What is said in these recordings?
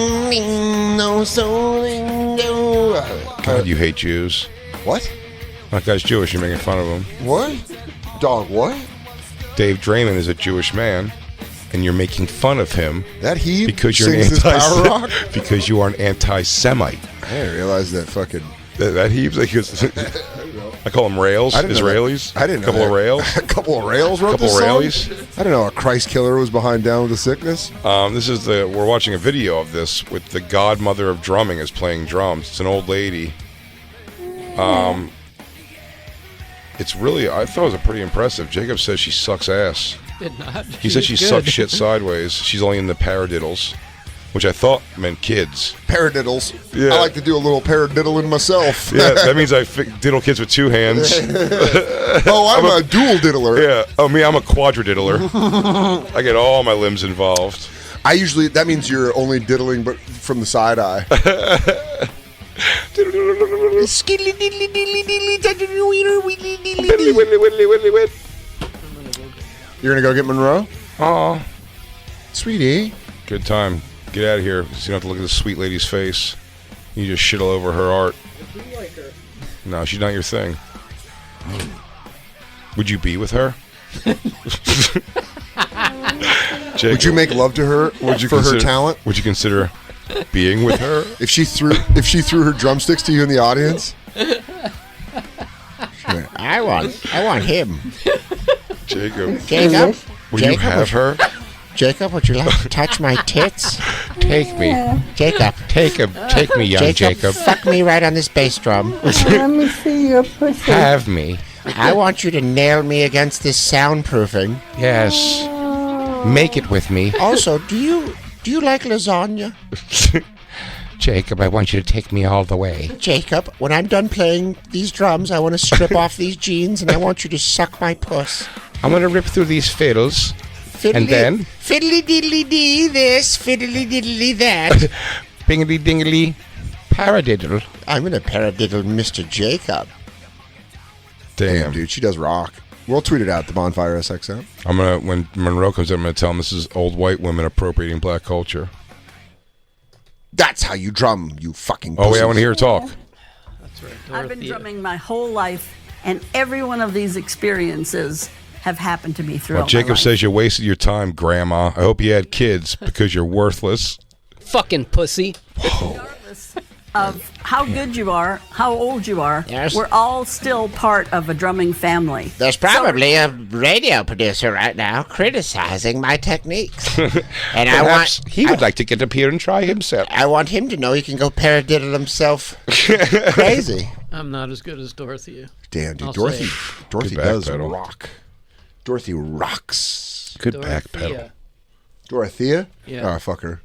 No soul. God, you hate Jews. What? That guy's Jewish. You're making fun of him. What? Dog, what? Dave Draymond is a Jewish man, and you're making fun of him. That he because you're sings this power rock? Because you are an anti-Semite. I didn't realize that fucking... That heaves like I call them rails. Israelis. I didn't know couple of rails. A couple of rails wrote this song? I don't know. A Christ killer was behind Down with the Sickness. We're watching a video of this with the godmother of drumming is playing drums. It's an old lady. It's really, I thought it was pretty impressive. Jacob says she sucks ass. Did not. He said she sucks shit sideways. She's only in the paradiddles, which I thought meant kids. Paradiddles. Yeah. I like to do a little paradiddling myself. Yeah, that means I diddle kids with two hands. Oh, I'm a dual diddler. Yeah. Oh, me, I'm a quadradiddler. I get all my limbs involved. That means you're only diddling, but from the side eye. You're gonna go get Monroe? Oh, sweetie. Good time. Get out of here, so you don't have to look at this sweet lady's face. You just shit all over her art. I do like her. No, she's not your thing. Would you be with her? Would you make love to her for her talent? Would you consider being with her? If she threw her drumsticks to you in the audience? I want him. Jacob. Will you have her? Jacob, would you like to touch my tits? Take me. Jacob. Take me, young Jacob. Fuck me right on this bass drum. Let me see your pussy. Have me. I want you to nail me against this soundproofing. Yes. Make it with me. Also, do you like lasagna? Jacob, I want you to take me all the way. Jacob, when I'm done playing these drums, I want to strip off these jeans and I want you to suck my puss. I'm going to rip through these fiddles. And then? Fiddly-diddly-dee this, fiddly-diddly that. Bingly-dingly paradiddle. I'm going to paradiddle Mr. Jacob. Damn, dude, she does rock. We'll tweet it out, the Bonfire SXM. When Monroe comes in, I'm going to tell him this is old white women appropriating black culture. That's how you drum, you fucking pussies. Oh, yeah, I want to hear her talk. That's right. I've been drumming my whole life, and every one of these experiences have happened to me throughout Well, Jacob my life. says you wasted your time, Grandma. I hope you had kids because you're worthless. Fucking pussy. Regardless of how good you are, how old you are, Yes. we're all still part of a drumming family. There's probably a radio producer right now criticizing my techniques. And Perhaps he would like to get up here and try himself. I want him to know he can go paradiddle himself crazy. I'm not as good as Dorothy. Damn, dude. I'll Dorothy Good does backpedal. rock. Dorothy rocks. Good Dorothea. backpedal. Dorothea? Yeah. Oh, fuck her.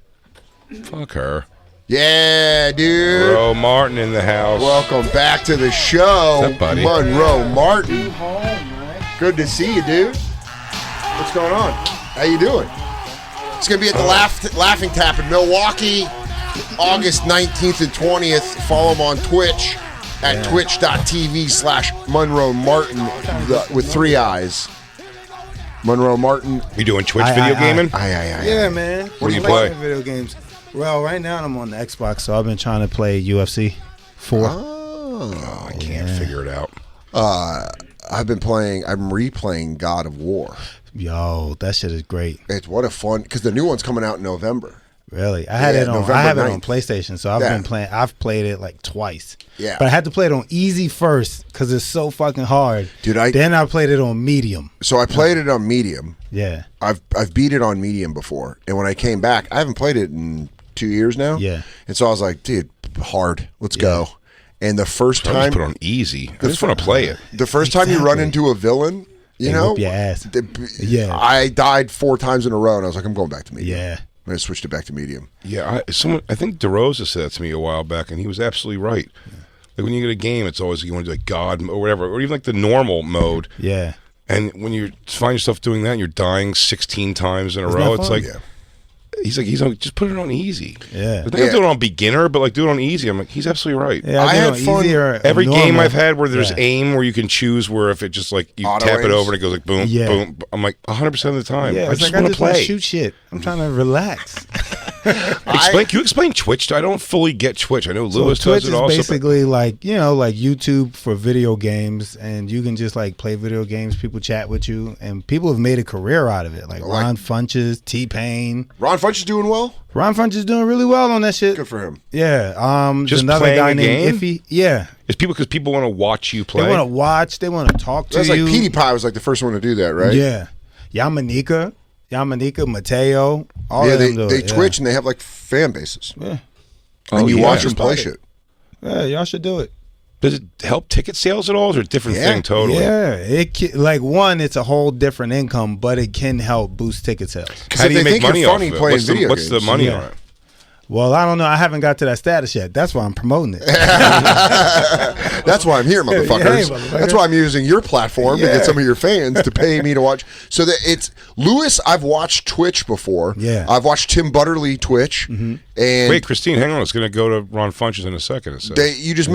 Fuck her. Yeah, dude. Monroe Martin in the house. Welcome back to the show, What's up, buddy? Monroe Martin. Good to see you, dude. What's going on? How you doing? It's going to be at the Laughing Tap in Milwaukee, August 19th and 20th. Follow him on Twitch at twitch.tv/Monroe Martin with 3 eyes. Monroe Martin. You doing Twitch video gaming? Yeah, man. What do you I like play? Video games. Well, right now I'm on the Xbox, so I've been trying to play UFC 4. Oh, I can't figure it out. I'm replaying God of War. Yo, that shit is great. It's what a fun, because the new one's coming out in November. Really? I have it on 9th. PlayStation, so I've played it like twice. Yeah. But I had to play it on easy first because it's so fucking hard. Dude, then I played it on medium. So I played it on medium. Yeah. I've beat it on medium before. And when I came back, I haven't played it in 2 years now. Yeah. And so I was like, dude, hard. Let's go. And the first I time, just put it on easy. I just want to play it. the first time you run into a villain, you know, whoop your ass. Yeah. I died 4 times in a row, and I was like, I'm going back to medium. Yeah. I switched it back to medium. Yeah, I think DeRosa said that to me a while back, and he was absolutely right. Like when you get a game, it's always you want to do like God or whatever, or even like the normal mode. Yeah. And when you find yourself doing that, and you're dying 16 times in a row. It's fun? like he's like just put it on easy. Yeah. Like, do it on beginner, but like do it on easy. I'm like he's absolutely right. Yeah, I had fun. Every normal. game I've had where there's aim where you can choose where if it just like you Auto tap it aims? over and it goes like boom, boom. I'm like 100% of the time. Yeah, I it's just like I want just to want to play. shoot shit. I'm trying to relax. Can you explain Twitch? I don't fully get Twitch. I know Lewis Twitch does it is also. basically like YouTube for video games, and you can just like play video games. People chat with you, and people have made a career out of it. Like Ron Funches, T-Pain. Ron Funch is doing well. Ron Funch is doing really well on that shit. Good for him. Yeah. Just there's another playing guy a named game? Iffy. Yeah. It's because people want to watch you play. They want to watch. They want to talk to That's you. like Petey Pie was like the first one to do that, right? Yeah. Yamanika, Mateo. All Yeah, of them do they it, Twitch and they have like fan bases. Yeah. And you watch them Just play start it. shit. Yeah, y'all should do it. Does it help ticket sales at all? Or is it a different Yeah. thing totally? Yeah, it's a whole different income, but it can help boost ticket sales. How if do you they make think you're money off funny of it? playing video What's the games. money Yeah. on it? Well, I don't know. I haven't got to that status yet. That's why I'm promoting it. That's why I'm here, motherfuckers. Hey, motherfucker. That's why I'm using your platform to get some of your fans to pay me to watch. So that it's Lewis. I've watched Twitch before. Yeah. I've watched Tim Butterly Twitch, and Wait, Christine, hang on. It's going to go to Ron Funches in a second. It says. you just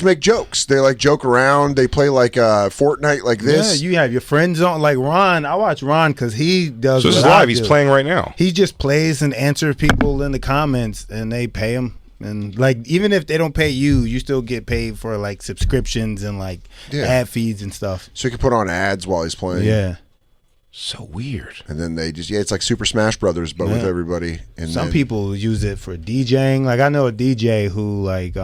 make jokes. They like joke around. They play like Fortnite like this. Yeah, you have your friends on. Like Ron, I watch Ron because he does. So this is what I live. He's do. playing right now. He just plays and answers people in the comments, and they pay him. And like, even if they don't pay you, you still get paid for like subscriptions and like ad feeds and stuff. So he can put on ads while he's playing. Yeah. So weird. And then they just it's like Super Smash Brothers, but with everybody. And Some then, people use it for DJing. Like I know a DJ who like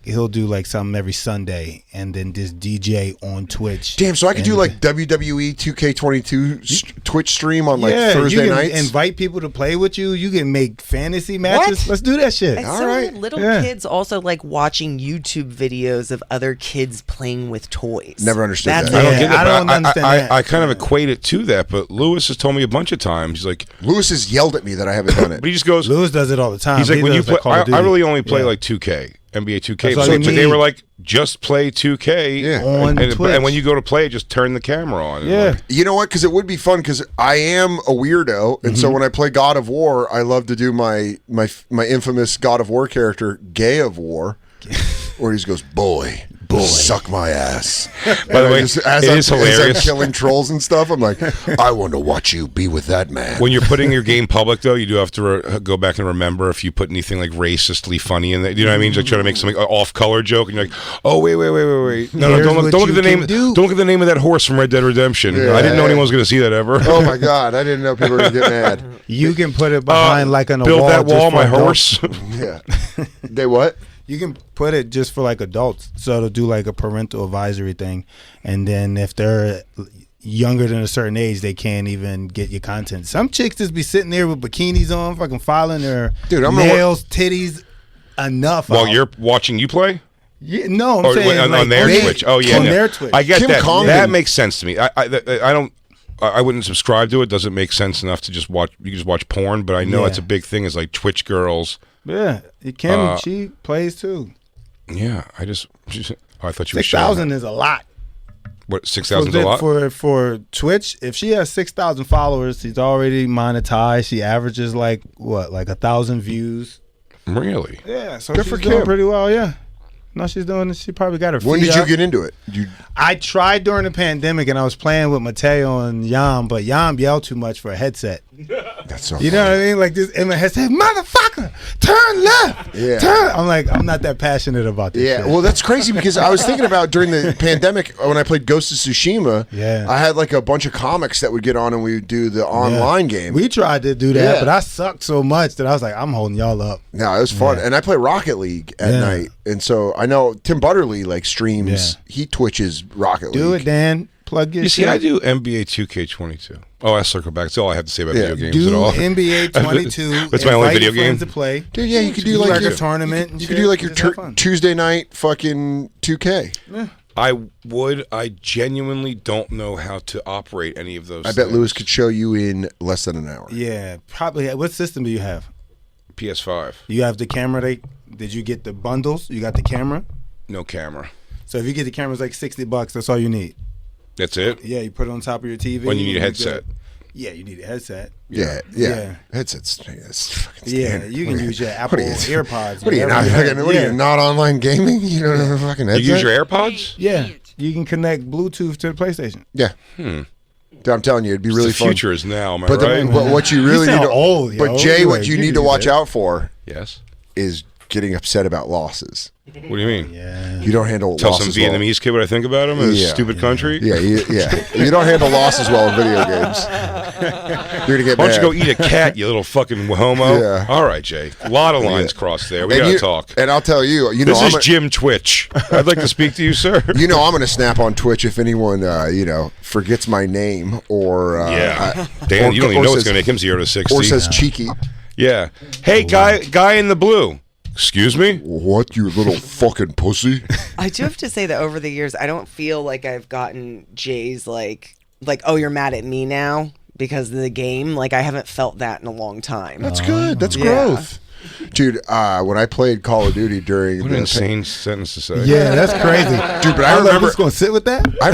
he'll do like something every Sunday and then just DJ on Twitch. Damn, so I could And- do like WWE 2K22 Twitch stream on like yeah, Thursday you can nights. invite people to play with you. You can make fantasy matches. What? Let's do that shit. And All so right. little Yeah. kids also like watching YouTube videos of other kids playing with toys. Never understood That's that. I don't Yeah, get it. I but don't understand that. I kind of equate it to that, but Lewis has told me a bunch of times. He's like, Lewis has yelled at me that I haven't done it. but he just goes. Lewis does it all the time. He's like, He when you does, play, Call of I Duty. really only play Yeah. like 2K, NBA 2K. That's all So you they need. were like, just play 2K. Yeah. On Twitch. And when you go to play, just turn the camera on. And Yeah. like, You know what? Because it would be fun. Because I am a weirdo, and so when I play God of War, I love to do my infamous God of War character, Gay of War, where he just goes, "Boy, suck my ass." By the way, it is As I'm hilarious. killing trolls and stuff, I'm like, I want to watch you be with that man. When you're putting your game public, though, you do have to go back and remember if you put anything like racistly funny in there. You know what I mean? Just trying to make something off-color joke, and you're like, "Oh, wait. No, Here's don't what look at the you name. can do. Don't look at the name of that horse from Red Dead Redemption. Yeah. I didn't know anyone was going to see that ever. Oh my god, I didn't know people were gonna get mad. You can put it behind like on a build wall. that just wall, for my adults. horse. Yeah, they what? You can put it just for like adults, so it'll do like a parental advisory thing, and then if they're younger than a certain age, they can't even get your content. Some chicks just be sitting there with bikinis on, fucking filing their Dude, I'm gonna nails, titties, enough. While out. you're watching you play. Yeah, no, I'm Or saying on like, their they- Twitch. Oh yeah, on no. their Twitch. I get Kim that. Condon- That makes sense to me. I wouldn't subscribe to it. Doesn't make sense enough to just watch. You can just watch porn, but I know Yeah. it's a big thing. Is like Twitch girls. Yeah, Kim, she plays too. Yeah, I thought you were 6,000 is a lot. What 6,000 is a lot? For Twitch. If she has 6,000 followers, she's already monetized. She averages like 1,000 views. Really? Yeah, so Good she's for doing Kim. pretty well. Yeah. No, she's doing it. She probably got her feet When did you up. get into it? I tried during the pandemic, and I was playing with Mateo and Yam, but Yam yelled too much for a headset. That's so. You know what I mean? Like this in my headset, motherfucker, turn left. Yeah. Turn. I'm like, I'm not that passionate about this. Yeah, shit. well, that's crazy because I was thinking about during the pandemic when I played Ghost of Tsushima. Yeah. I had like a bunch of comics that would get on and we would do the online game. We tried to do that, Yeah. but I sucked so much that I was like, I'm holding y'all up. No, it was fun, and I play Rocket League at Yeah. night, and so I know Tim Butterly like streams. He twitches Rocket League. Do it, Dan. Plug your You see, shit. I do NBA 2K22. Oh, I circle back. That's all I have to say about Yeah. video games Do at all. NBA 22. That's my only invite video your friends game. to play. Dude, yeah, you could do Do like like your a tournament. and You shit. could do like your Just have fun. Tuesday night fucking 2K. I would. I genuinely don't know how to operate any of those. I bet things. Lewis could show you in less than an hour. Yeah, probably. What system do you have? PS5. You have the camera. Did you get the bundles? You got the camera. No camera. So if you get the camera, it's like $60. That's all you need. That's it. Yeah, you put it on top of your TV. When you need a and headset. good. Yeah, you need a headset. Yeah. Yeah. Headsets. That's fucking Yeah, standard. you can use your Apple AirPods. What are you whatever not? have. What are Yeah. you not online gaming? You don't have a fucking You headset. use your AirPods? Yeah, you can connect Bluetooth to the PlayStation. Yeah. I'm telling you, it'd be really The fun. future is now, am I But right? but what you really need sound to, old, yo. but Jay, what Anyway, you you need can to do watch that. out for Yes. is getting upset about losses. What do you mean? Yeah. You don't handle Tell some losses well. Vietnamese kid what I think about him in this Yeah. stupid country? Yeah, you don't handle losses well in video games. You're gonna get Why mad. don't you go eat a cat, you little fucking homo? Yeah. All right, Jay. A lot of lines crossed there. We And gotta you- talk. And I'll tell you, you know, This is Jim Twitch. I'd like to speak to you, sir. you know, I'm going to snap on Twitch if anyone, forgets my name or Yeah. Dan, or- you don't even or know what's says- going to make him 0 to 60. or says cheeky. Yeah. Hey, guy in the blue. Excuse me? What, you little fucking pussy? I do have to say that over the years, I don't feel like I've gotten Jay's like, oh, you're mad at me now because of the game. Like I haven't felt that in a long time. That's good. That's Yeah. growth. Dude, when I played Call of Duty during What an insane sentence to say. Yeah, that's crazy. Dude, but I was like, remember who's gonna sit with that? I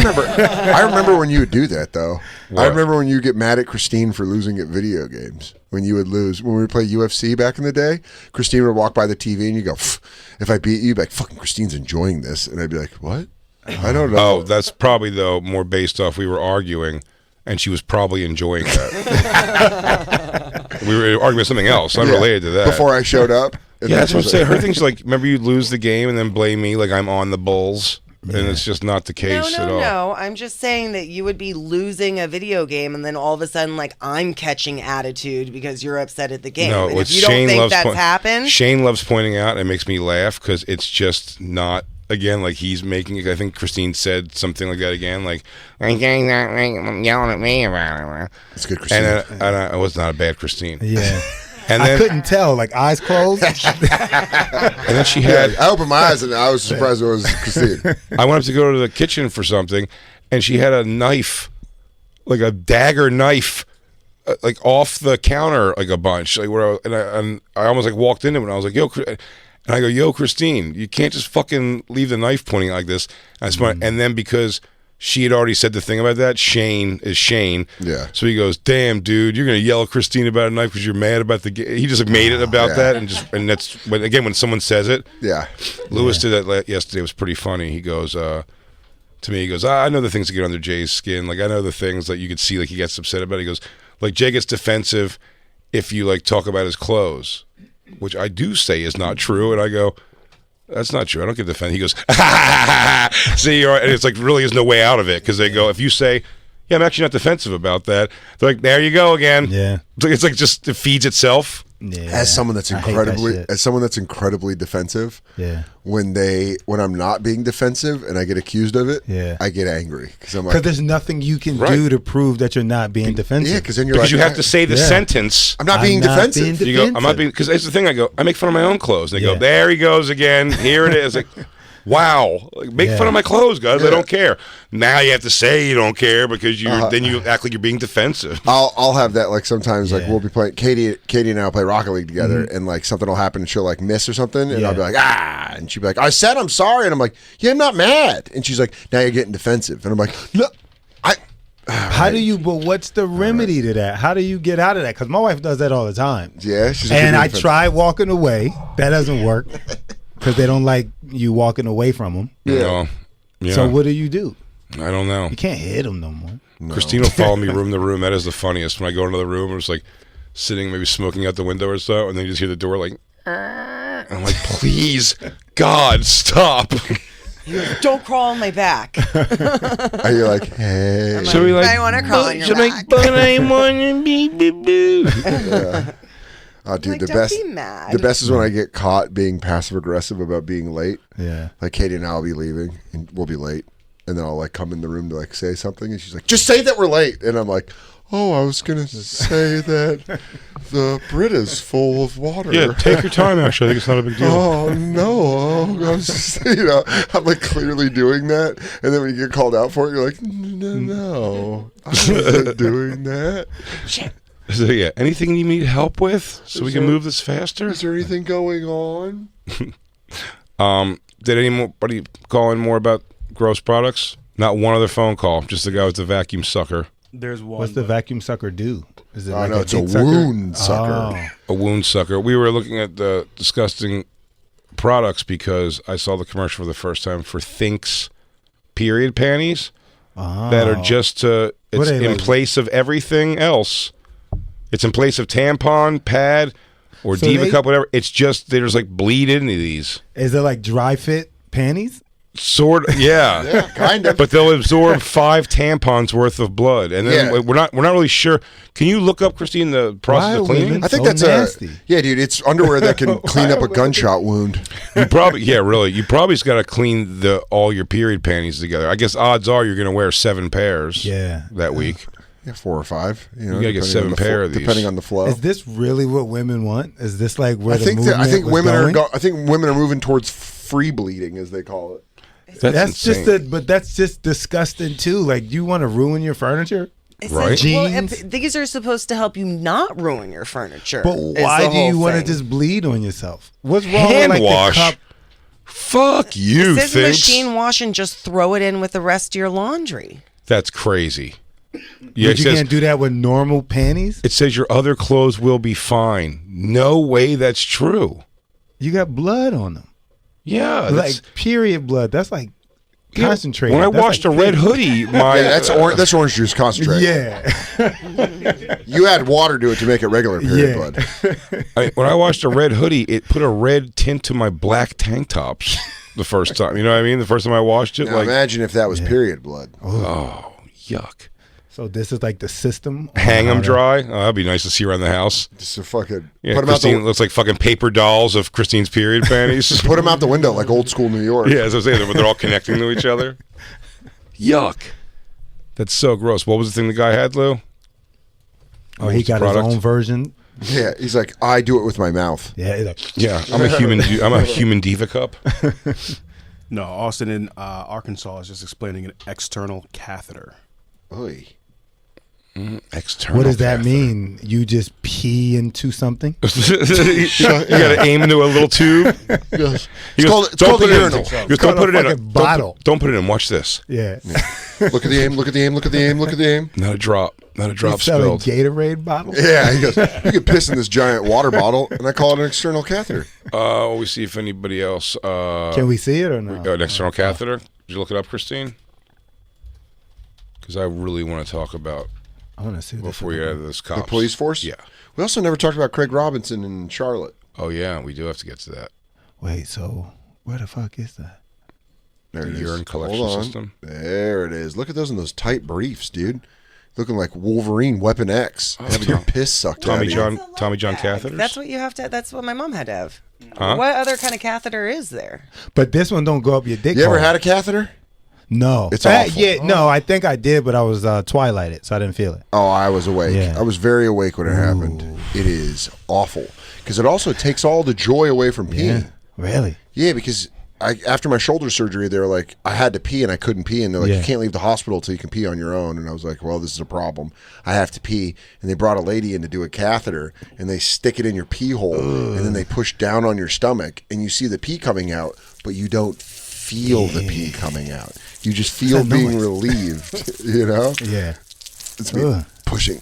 remember when you would do that though. What? I remember when you would get mad at Christine for losing at video games. When you would lose, when we would play UFC back in the day, Christine would walk by the TV and you go, "Pff, if I beat you, you'd be like, fucking Christine's enjoying this. And I'd be like, what? I don't know. Oh, that's probably, though, more based off we were arguing, and she was probably enjoying that. We were arguing about something else, unrelated to that. Before I showed up. And Yeah, that's what I'm was saying. Her thing's like, remember you lose the game and then blame me like I'm on the Bulls? And it's just not the case at all. No. I'm just saying that you would be losing a video game, and then all of a sudden, like I'm catching attitude because you're upset at the game. No, and what if you don't Shane think loves that's happened, Shane loves pointing out, and it makes me laugh because it's just not. Again, like he's making. I think Christine said something like that again, like yelling at me about it. It's good, Christine. And it was not a bad Christine. Yeah. And I then, couldn't tell, like eyes closed. and then she had. I opened my eyes and I was surprised it was Christine. I went up to go to the kitchen for something, and she had a knife, like a dagger knife, like off the counter, like a bunch. Like and I almost like walked into it, and I was like, "Yo," and I go, "Yo, Christine, you can't just fucking leave the knife pointing like this." And then because she had already said the thing about that, Shane is Shane. Yeah. So he goes, "Damn, dude, you're gonna yell at Christine about a knife because you're mad about the game." He just like made it about that, and that's when someone says it. Yeah. Lewis did that yesterday. It was pretty funny. He goes to me. He goes, "I know the things that get under Jay's skin. Like I know the things that you could see. Like he gets upset about." He goes, "Like Jay gets defensive if you like talk about his clothes, which I do say is not true." And I go, "That's not true. I don't get defended." He goes, "See, you're right." And it's like really is no way out of it because they go, if you say, "Yeah, I'm actually not defensive about that," they're like, "There you go again." Yeah. It's like just it feeds itself. Yeah. As someone that's I hate that incredibly defensive, Yeah. when I'm not being defensive and I get accused of it, Yeah. I get angry because I'm Because like, there's nothing you can Right. do to prove that you're not being defensive. yeah, because then you're Because like, you have to say the Yeah. sentence. I'm not being defensive. You go, I'm not being, because that's the thing. I go, I make fun of my own clothes. And they Yeah. go, there he goes again. Here it is. Like, wow. Like, make Yeah. fun of my clothes, guys. I Yeah. don't care. Now you have to say you don't care because then you act like you're being defensive. I'll have that like sometimes like Yeah. we'll be playing Katie and I'll play Rocket League together and like something will happen and she'll like miss or something and I'll be like and she'll be like, I said I'm sorry, and I'm like, yeah, I'm not mad, and she's like, now you're getting defensive, and I'm like, no, How do you? But what's the remedy to that? How do you get out of that? Because my wife does that all the time. yeah, she's And I defensive. tried walking away. That doesn't work because they don't like you walking away from them. You know? Yeah. So what do you do? I don't know. You can't hit them no more. Christine will follow me room to room. That is the funniest. When I go into the room, it's like sitting, maybe smoking out the window or so, and then you just hear the door like, and I'm like, please, God, stop. don't crawl on my back. Are you like, hey? So we like, I want to crawl on your should back. but I want to be boo. Oh, dude, Like, the don't best. be mad. The best is when I get caught being passive aggressive about being late. Yeah. Like Katie and I will be leaving, and we'll be late, and then I'll like come in the room to like say something, and she's like, "Just say that we're late," and I'm like, "Oh, I was gonna say that the Brita's full of water." Yeah, take your time. Actually, I think it's not a big deal. Oh no! I was just, I'm like clearly doing that, and then when you get called out for it, you're like, "No, I wasn't doing that." So yeah, anything you need help with, so we can move this faster? Is there anything going on? Did anybody call in more about gross products? Not one other phone call. Just the guy with the vacuum sucker. There's one. What's the vacuum sucker do? Is it Oh like no, it's a dick sucker? wound sucker. Oh. A wound sucker. We were looking at the disgusting products because I saw the commercial for the first time for Thinx period panties that are just to It's What are they in like? place of everything else. It's in place of tampon, pad, or So Diva they- Cup, whatever. It's just they just like bleed into these. Is it like dry fit panties? Sort of, yeah. Yeah, kind of. But they'll absorb 5 tampons worth of blood, and then Yeah. we're not really sure. Can you look up, Christine, the process Why of are cleaning? women I think so that's nasty? yeah, dude. It's underwear that can clean up a gunshot wound. You probably, yeah, really. You probably just got to clean all your period panties together. I guess odds are you're going to wear 7 pairs. Yeah. That week. Yeah, 4 or 5. You gotta get depending 7 on the pair of these. depending on the flow. Is this really what women want? Is this like where I the think movement I think was women going? I think women are moving towards free bleeding, as they call it. That's insane. but that's just disgusting too. Like, you want to ruin your furniture? It's Right. like, well, Jeans. these are supposed to help you not ruin your furniture. But is why the do you whole want to thing. just bleed on yourself? What's wrong Hand with like wash. the cup? Fuck you, It says thinks. machine wash and just throw it in with the rest of your laundry. That's crazy. Yeah, But it you says, can't do that with normal panties? it says your other clothes will be fine. No way that's true. You got blood on them. Yeah. Like That's, period blood. That's like concentrated. when I That's washed like a red thick. hoodie, my Yeah, that's orange juice concentrate. Yeah. You add water to it to make it regular period Yeah. blood. when I washed a red hoodie, it put a red tint to my black tank tops the first time. You know what I mean? The first time I washed it, Now like, imagine if that was period blood. oh, yuck. So this is like the system. on Hang how them to- dry. Oh, that'd be nice to see around the house. Just to fucking Yeah, put them out Christine the looks like fucking paper dolls of Christine's period panties. put 'em out the window like old school New York. Yeah, as I was saying, they're all connecting to each other. Yuck. That's so gross. What was the thing the guy had, Lou? Oh, he got his own version. Yeah, he's like, I do it with my mouth. Yeah, he's like, Yeah, I'm a human diva cup. No, Austin in Arkansas is just explaining an external catheter. Oy. External. what does that catheter. mean? You just pee into something? you gotta aim into a little tube. Yes. He It's goes, called "Don't a put it in." urinal. He goes, It's "Don't called put a it in a fucking bottle. Don't put it in. Watch this. Yeah. Look at the aim, look at the aim, look at the aim, look at the aim. Not a drop. Not a drop He's selling spilled. Gatorade bottles? Yeah, he goes, you could piss in this giant water bottle, and I call it an external catheter. We see if anybody else. Can we see it or no? An external catheter. Did you look it up, Christine? Because I really want to talk about I want to see this. before you have this cops. The police force? Yeah. We also never talked about Craig Robinson in Charlotte. Oh yeah, we do have to get to that. Wait, so where the fuck is that? There it is. Urine collection Hold on. system. There it is. Look at those in those tight briefs, dude. Looking like Wolverine, Weapon X. having your piss sucked out Tommy of you. John. Tommy John catheters. That's what you have to. That's what my mom had to have. Huh? What other kind of catheter is there? But this one don't go up your dick You ever hole. had a catheter? No. It's awful. Yeah, no, I think I did, but I was twilighted, so I didn't feel it. Oh, I was awake. Yeah. I was very awake when it happened. It is awful because it also takes all the joy away from peeing. Yeah. Really? Yeah, because after my shoulder surgery, they were like, I had to pee and I couldn't pee. And they're like, Yeah. you can't leave the hospital until you can pee on your own. And I was like, well, this is a problem. I have to pee. And they brought a lady in to do a catheter and they stick it in your pee hole and then they push down on your stomach and you see the pee coming out, but you don't feel the pee coming out. You just feel That being noise. relieved, you know? Yeah. It's me Ugh. pushing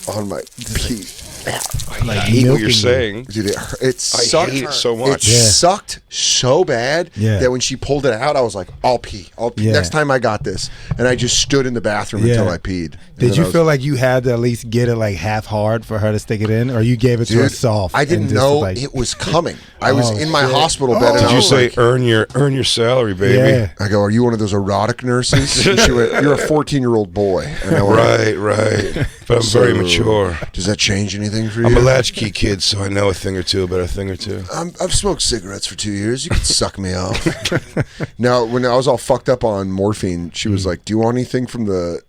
on my pee. I hate what you're milking you. saying. Dude, it I sucked. hate it so It much. Yeah. sucked so bad Yeah. that when she pulled it out, I was like, I'll pee. Yeah. Next time I got this. And I just stood in the bathroom Yeah. until I peed. And Did then you I was- feel like you had to at least get it like half hard for her to stick it in, or you gave it to her Dude, soft? I and didn't just know was like, it was coming. I was Oh, in my shit. hospital bed and Did I you was say like, earn your salary, baby? Yeah. I go, are you one of those erotic nurses? And she went, you're a 14-year-old boy. And I went, Right. But I'm very "So, mature. Does that change anything for you? I'm a latchkey kid, so I know a thing or two about a thing or two. I've smoked cigarettes for 2 years. You can suck me off. No, when I was all fucked up on morphine, she was like, "Do you want anything from the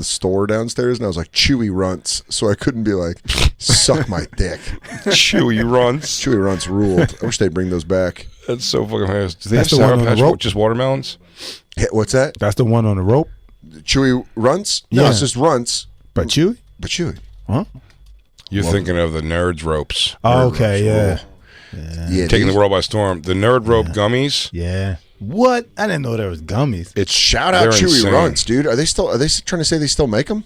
store downstairs?" And I was like, "Chewy runts." So I couldn't be like, "Suck my dick." Chewy runs. Chewy runts ruled. I wish they'd bring those back. That's so fucking hilarious. Do they That's have the one Sour on the Patch rope? just watermelons? Hey, what's that? That's the one on the rope, Chewy runts? No, Yeah. it's just runts, but chewy. but chewy. Huh? You're thinking of the Nerds ropes. Oh, okay, yeah, Yeah, Taking these- the world by storm. The Nerd rope gummies. yeah. What? I didn't know there was gummies. It's Shout out they're Chewy insane. runts, dude. Are they trying to say they still make them?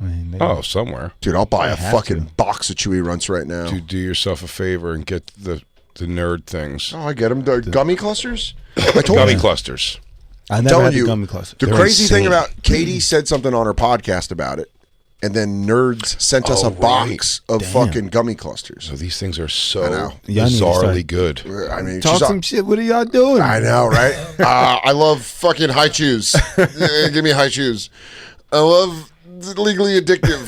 I mean, they- Oh, somewhere. Dude, I'll buy a have fucking box of Chewy runts right now. To do yourself a favor and get the nerd things. Oh, I get them. The gummy clusters. I told Gummy you. clusters. I never telling had the you, gummy clusters. the They're crazy thing insane. about Katie said something on her podcast about it, and then Nerds sent us a box of fucking gummy clusters. So these things are I so know. Y'all need to bizarrely start- good. I mean, Talk she's some shit. What are y'all doing? I know, right? I love fucking high chews. Give me high chews. I love Legally Addictive.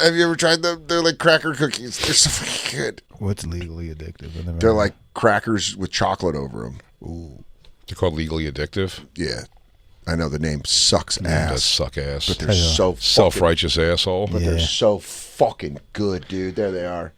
Have you ever tried them? They're like cracker cookies. They're so fucking good. What's legally addictive? I've never They're heard. like crackers with chocolate over them. Ooh, They're called Legally Addictive. yeah. I know the name sucks It does ass, suck ass. but they're so fucking, Self-righteous asshole. but they're Yeah. so fucking good, dude. There they are.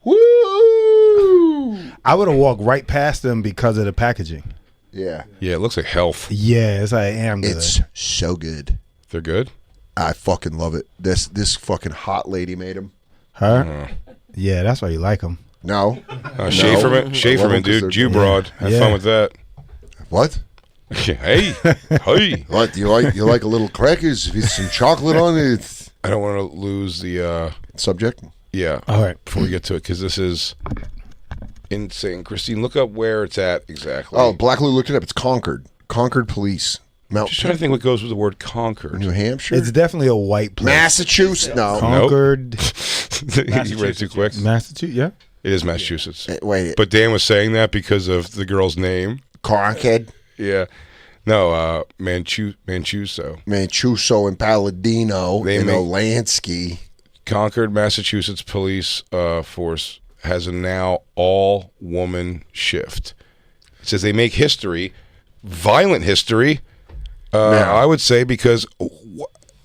Woo! I would have walked right past them because of the packaging. Yeah, Yeah, it looks like health. Yeah, it's like damn good. it's so good. They're good. I fucking love it. This fucking hot lady made them. Her? Yeah, that's why you like them. No, Schaeferman, I love 'em 'cause Schaeferman, they're dude. Jew good. broad. Have Yeah. fun with that. what? Hey, hey. What you like a little crackers with some chocolate on it? I don't want to lose the Subject. yeah. All right. Before we get to it, because this is insane. Christine, look up where it's at exactly. Oh, Black Lou looked it up. It's Concord Police, Mount Just trying to think what goes with the word Concord. New Hampshire, It's definitely a white place. Massachusetts. No, Concord, You read it too quick. Massachusetts. Yeah. It is Massachusetts. wait, But Dan was saying that because of the girl's name. Concord, Yeah. No, Manchuso. Manchuso, and Palladino, They and make- Olansky. Concord, Massachusetts police force has a now all-woman shift. It says they make history, violent history, I would say, because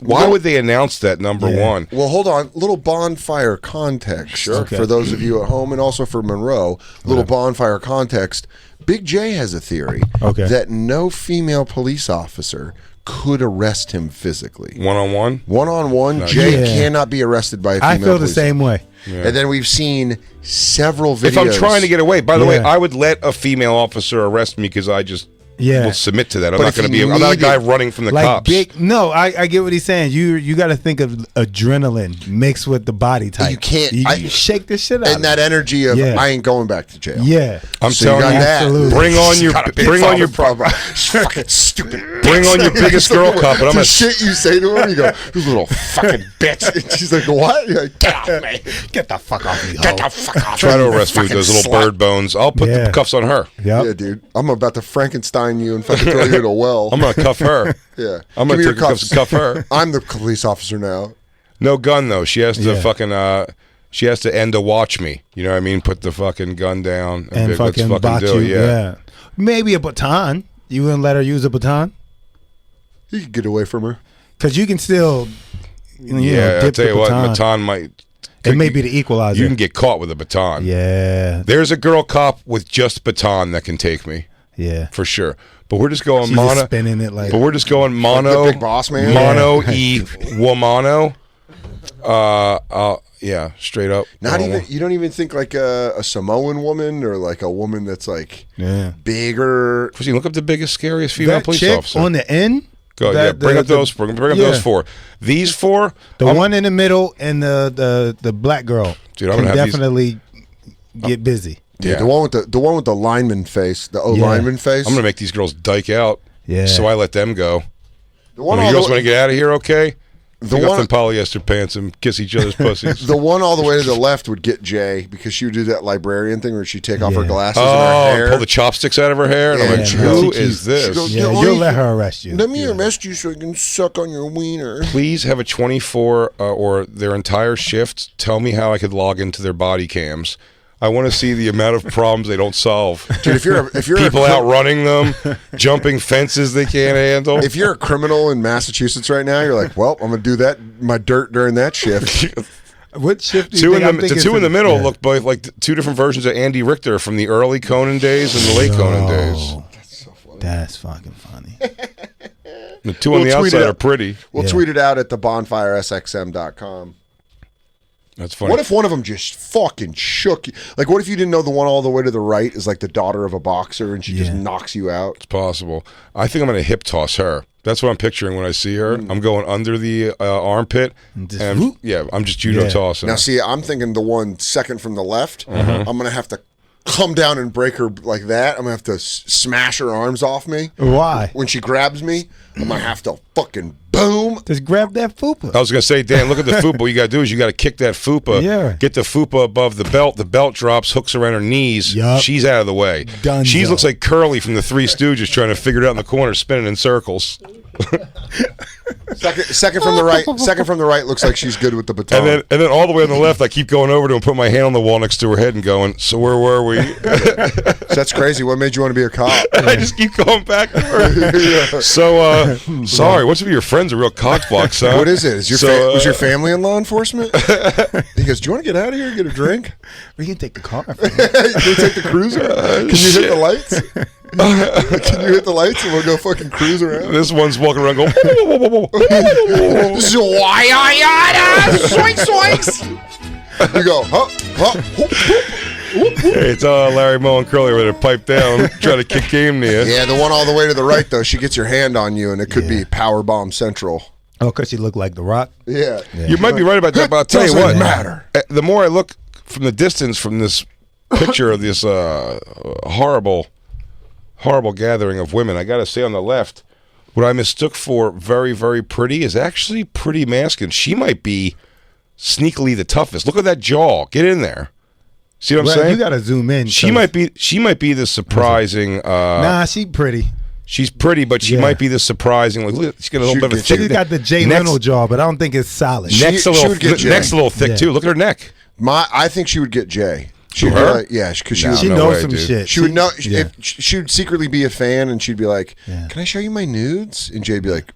why would they announce that, number one? Well, hold on. Little bonfire context for those of you at home, and also for Monroe. Little bonfire context. Big J has a theory that no female police officer could arrest him physically. One-on-one? One-on-one, Jay Yeah. cannot be arrested by a female I feel the police same way. And then we've seen several videos. If I'm trying to get away, by the way, Yeah. I would let a female officer arrest me because I just Yeah. will submit to that. I'm But not if going to you be. I'm not a need guy it- running from the Like cops. no, I get what he's saying. You got to think of adrenaline mixed with the body type. You can't- You shake this shit out. and that energy of Yeah. I ain't going back to jail. Yeah. I'm So you telling got you, that. Absolutely. bring on your, Got a big bring on your, problem. Fucking stupid. bring on your biggest girl cup, and I'm the gonna shit you say to her, you go, "You little fucking bitch." And she's like, "What?" You're like, "Get off me! Get the fuck off me, Get the fuck off!" try to me, you arrest me with fucking those little slut." bird bones. I'll put Yeah. the cuffs on her. Yep. Yeah, dude. I'm about to Frankenstein you and fucking throw you in a well. I'm gonna cuff her. Yeah. I'm Give gonna me your take the cuffs and cuff her. I'm the police officer now. No gun though. She has to Yeah. fucking. She has to end to watch me. You know what I mean? Put the fucking gun down And let's fucking bot do you. it. Yeah. Maybe a baton. You wouldn't let her use a baton? You can get away from her. Because you can still, you know, Yeah, I'll dip tell the you what, baton. baton might. It may be the equalizer. You can get caught with a baton. Yeah. There's a girl cop with just baton that can take me Yeah. for sure. But we're just going She's mono. just spinning it like. But we're just going mono. the big boss man? Mono e womano. Yeah, straight up. Not normal. even. You don't even think like a Samoan woman or like a woman that's like Yeah. bigger. Christine, look up the biggest, scariest female That police chick officer. on the end. Go, that- yeah, bring the- up those. Bring up those yeah. four. These four. The I'm- one in the middle and the black girl Dude, I'm can gonna have these- definitely get busy. Dude, Yeah. the one with the lineman face, the O Yeah. lineman face. I'm gonna make these girls dyke out. Yeah. So I let them go. the one When you all girls the, want to get out of here, okay? the Take off one them polyester pants and kiss each other's pussies. the one all the way to the left would get Jay because she would do that librarian thing where she'd take off her Yeah. glasses and Oh, her and hair. pull the chopsticks out of her hair, and I'm Yeah, like, she who goes- is this? she goes- Yeah, Yeah, you'll you- let her arrest you. Let me Yeah. arrest you so I can suck on your wiener. Please have a 24 or their entire shift. Tell me how I could log into their body cams. I want to see the amount of problems they don't solve. Dude, if you're People outrunning them, jumping fences they can't handle. if you're a criminal in Massachusetts right now, you're like, well, I'm gonna do that my dirt during that shift. What shift do you Two think in I'm the thinking two in the for- middle yeah. look both like two different versions of Andy Richter from the early Conan days and the late Conan days. That's fucking funny. The two on We'll the tweet outside it are out. pretty. We'll Yeah. tweet it out at the bonfiresxm.com. That's funny. What if one of them just fucking shook you? Like, what if you didn't know the one all the way to the right is like the daughter of a boxer and she just Yeah. knocks you out? It's possible. I think I'm going to hip toss her. That's what I'm picturing when I see her. I'm going under the armpit, just and whoop. yeah, I'm just judo Yeah. tossing. Now, her. see, I'm thinking the one second from the left. I'm gonna have to come down and break her like that. I'm gonna have to smash her arms off me. Why? When she grabs me, I'm gonna have to fucking boom. Just grab that fupa. I was gonna say, Dan, look at the fupa. What you gotta do is you gotta kick that fupa. Yeah. Get the fupa above the belt. The belt drops, hooks around her knees. Yup. She's out of the way. Dunzo. She looks like Curly from the Three Stooges trying to figure it out in the corner, spinning in circles. Second from the right. Second from the right looks like she's good with the baton. And then all the way on the left, I keep going over to her and put my hand on the wall next to her head and going, so where were we? That's crazy. What made you want to be a cop? I just keep going back to her. So, sorry, what's with your friends? A real cockblock, son? What is it? Is your was your family in law enforcement? He goes, do you want to get out of here and get a drink? We can take the car. Can you take the cruiser? Can you hit the lights? Can you hit the lights and we'll go fucking cruise around? This one's walking around going, Zoinks, zoinks. You go, Hey, it's Larry Moe and Curly ready to pipe down, try to kick game to you. Yeah, the one all the way to the right, though, she gets your hand on you, and it could be Power Bomb Central. Oh, because she looked like The Rock? Yeah. You might be right about that, but I'll tell you Doesn't what. matter. The more I look from the distance from this picture of this horrible gathering of women, I got to say on the left, what I mistook for very, very pretty is actually pretty masculine. She might be sneakily the toughest. Look at that jaw. Get in there. See what I'm saying? You got to zoom in. She might be the surprising. Nah, she pretty. She's pretty, but she might be the surprising. Like, look, she's got a little bit of a thick. She's got the Jay Leno jaw, but I don't think it's solid. Neck's a little thick too. Look at her neck. I think she would get Jay. She'd her? Like, yeah, because she knows some shit. She would know. If she would secretly be a fan, and she'd be like, "Can I show you my nudes?" And Jay'd be like,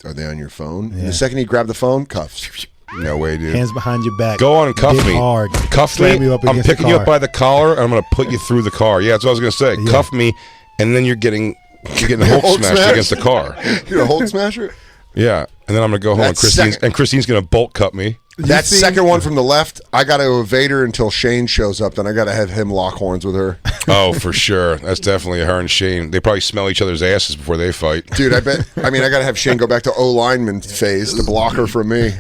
"Are they on your phone?" And the second he grabbed the phone, cuffs. No way, dude. Hands behind your back. Go on and cuff Dig me. hard. Cuff Slam me. you up I'm against picking the you car. up by the collar, and I'm going to put you through the car. Yeah, that's what I was going to say. Yeah. Cuff me, and then you're getting Hulk smashed against the car. You're a Hulk smasher. Yeah, and then I'm going to go home, and Christine's going to bolt cut me. That second one from the left, I got to evade her until Shane shows up. Then I got to have him lock horns with her. Oh, for sure. That's definitely her and Shane. They probably smell each other's asses before they fight. Dude, I bet. I mean, I got to have Shane go back to O-lineman phase to block her from me.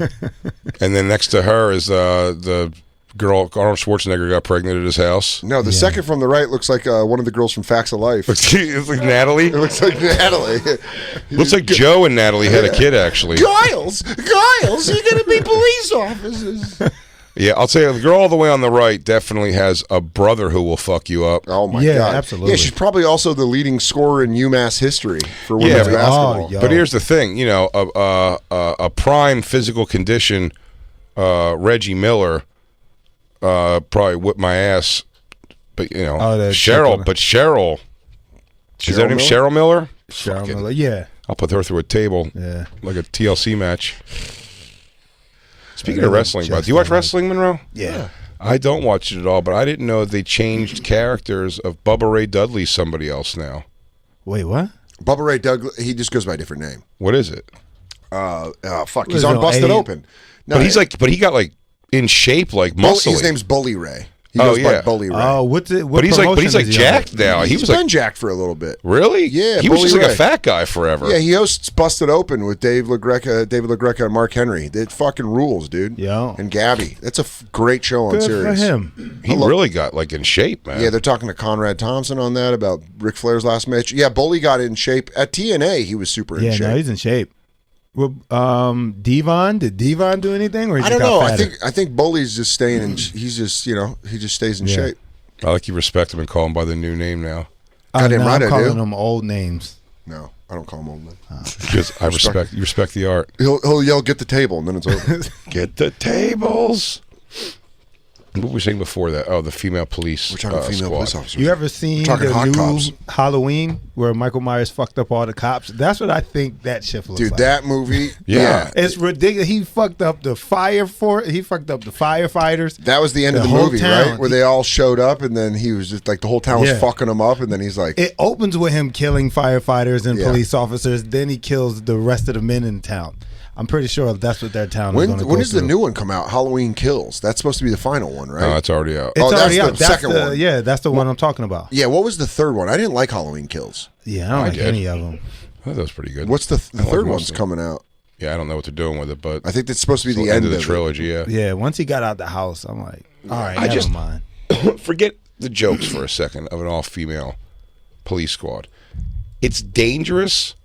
And then next to her is the girl, Arnold Schwarzenegger got pregnant at his house. No, the second from the right looks like one of the girls from Facts of Life. It's like Natalie. It looks like Natalie. Looks like Joe and Natalie had a kid, actually. Giles, you're going to be police officers. Yeah, I'll tell you, the girl all the way on the right definitely has a brother who will fuck you up. Oh, my Yeah, God. absolutely. Yeah, she's probably also the leading scorer in UMass history for women's basketball. yo. But here's the thing, you know, a prime physical condition, Reggie Miller, probably whipped my ass. But, you know, Cheryl. Is that her name Cheryl Miller? Cheryl Miller, yeah. I'll put her through a table. Yeah. Like a TLC match. Speaking of wrestling, bro, do you watch wrestling, Monroe? Yeah. I don't watch it at all, but I didn't know they changed characters of Bubba Ray Dudley's somebody else now. Wait, what? Bubba Ray Douglas, he just goes by a different name. What is it? Fuck, he's on Busted Open. No, but he got like in shape, like muscly. His name's Bully Ray. He goes by Bully Ray. Oh, what's it? But he's like jacked now. He's been jacked for a little bit. Really? Yeah, He was Bully just like Ray. a fat guy forever. Yeah, he hosts Busted Open with David LaGreca and Mark Henry. It fucking rules, dude. Yeah. And Gabby. That's a great show on Good Sirius. for him. He really got like in shape, man. Yeah, they're talking to Conrad Thompson on that about Ric Flair's last match. Yeah, Bully got in shape. At TNA, he was super in shape. Yeah, no, he's in shape. Well, Devon, did Devon do anything? Or he I just don't know. got fatter? I think Bully's just staying in. He's just he just stays in shape. I like you respect him and call him by the new name now. Goddamn no, right I I'm calling do. them old names. No, I don't call him old man. Because I respect the art. He'll yell, "Get the table," and then it's over. Get the tables. What were we saying before that? Oh, the female police. We're talking female squad. police officers. You ever seen talking the hot new cops. Halloween where Michael Myers fucked up all the cops? That's what I think that shit looks Dude, like. that movie. Yeah. It's ridiculous. He fucked up the he fucked up the firefighters. That was the end of the whole movie, town. right? Where they all showed up, and then he was just like the whole town was fucking him up, and then he's like, It opens with him killing firefighters and Yeah. police officers. Then he kills the rest of the men in town. I'm pretty sure that's what their town is going to go when does the through. new one come out? Halloween Kills. That's supposed to be the final one, right? No, it's already out. It's Oh, that's already the out. That's second one. Yeah, that's the one I'm talking about. Yeah, what was the third one? I didn't like Halloween Kills. Yeah, I don't like did. any of them. I thought that was pretty good. What's the I like third most one's of them. coming out? Yeah, I don't know what they're doing with it, but I think that's supposed to be it's the end of the it. trilogy. Yeah. Yeah, once he got out the house, I'm like, all right, I never just- mind. Forget the jokes for a second of an all-female police squad. It's dangerous